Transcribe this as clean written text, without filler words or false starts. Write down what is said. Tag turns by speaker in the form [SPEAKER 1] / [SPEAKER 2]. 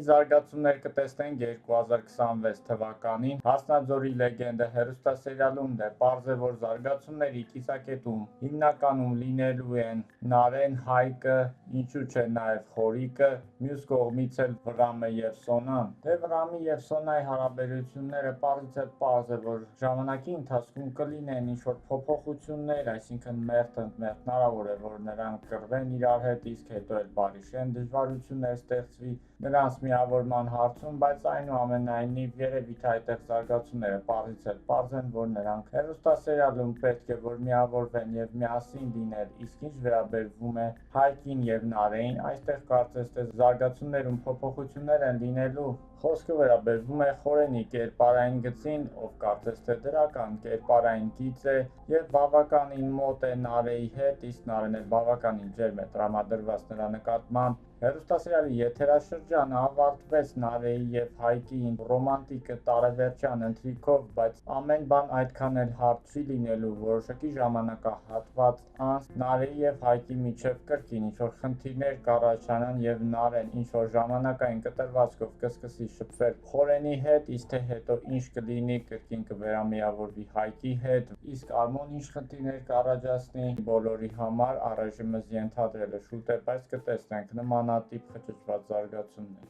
[SPEAKER 1] զարգացումներ կտեսնենք 2026 թվականին։ Հասնաձորի լեգենդը հեռուստասերիալում դե պարզ է, որ զարգացումների կիսակետում հիմնականում լինելու են Նարեն, Հայկը, ինչու՞ չէ նաև Խորիկը, մյուս կողմից էլ Վրամը և Սոնան։ Դե Վրամի և Սոնայի հարաբերությունները պարզից էլ պարզ է, որ ժամանակի ընթացքում կլինեն ինչ-որ փոփոխություններ, այսինքն մերթ-ընդմերթ հնարավոր է, որ նրանք կռվեն իրար հետ, իսկ հետո էլ բարիշեն դժվարություններ ստեղծվի նրանց միավորման հարցում, բայց այնուամենայնիվ երևի թե այդտեղ զարգացումները պարզից էլ պարզ են, որ նրանք հեռուստասերիալում պետք է որ միավորվեն և միասին լինել, իսկ ինչ վերաբերվում է Հայկին և Նարեին, այստեղ կարծես թե զարգացումներում փոփոխություններ են լինելու։ Խոսքը վերաբերվում է Խորենի կերպարային գծին, ով կարծես թե դրական կերպարային գիծ է և բավականին մոտ է Նարեի հետ, իսկ Նարեն էլ բավականին ջերմ է տրամադրված նրա նկատմամբ։ Հեռուստասերիալի եթերաշրջանը ավարտվեց Նարեի և Հայկի ռոմանտիկ տարեվերջյան ընթրիքով, բայց ամեն բան այդքան էլ հարթ չի լինելու։ Որոշակի ժամանակահատված անց Նարեի և Հայկի միջև կրկին ինչ-որ խնդիրներ կառաջանան և Նարեն ինչ-որ ժամանակային կտրվածքով կսկսի շփվել Խորենի հետ, իսկ թե հետո ինչ կլինի, կրկին կվերամիավորվի Հայկի հետ, իսկ Արմոն ինչ խնդիրներ կառաջացնի բոլորի համար, առայժմ ենթադրելը շուտ է, բայց կտեսնենք նմանատիպ խճճված զարգացումներ։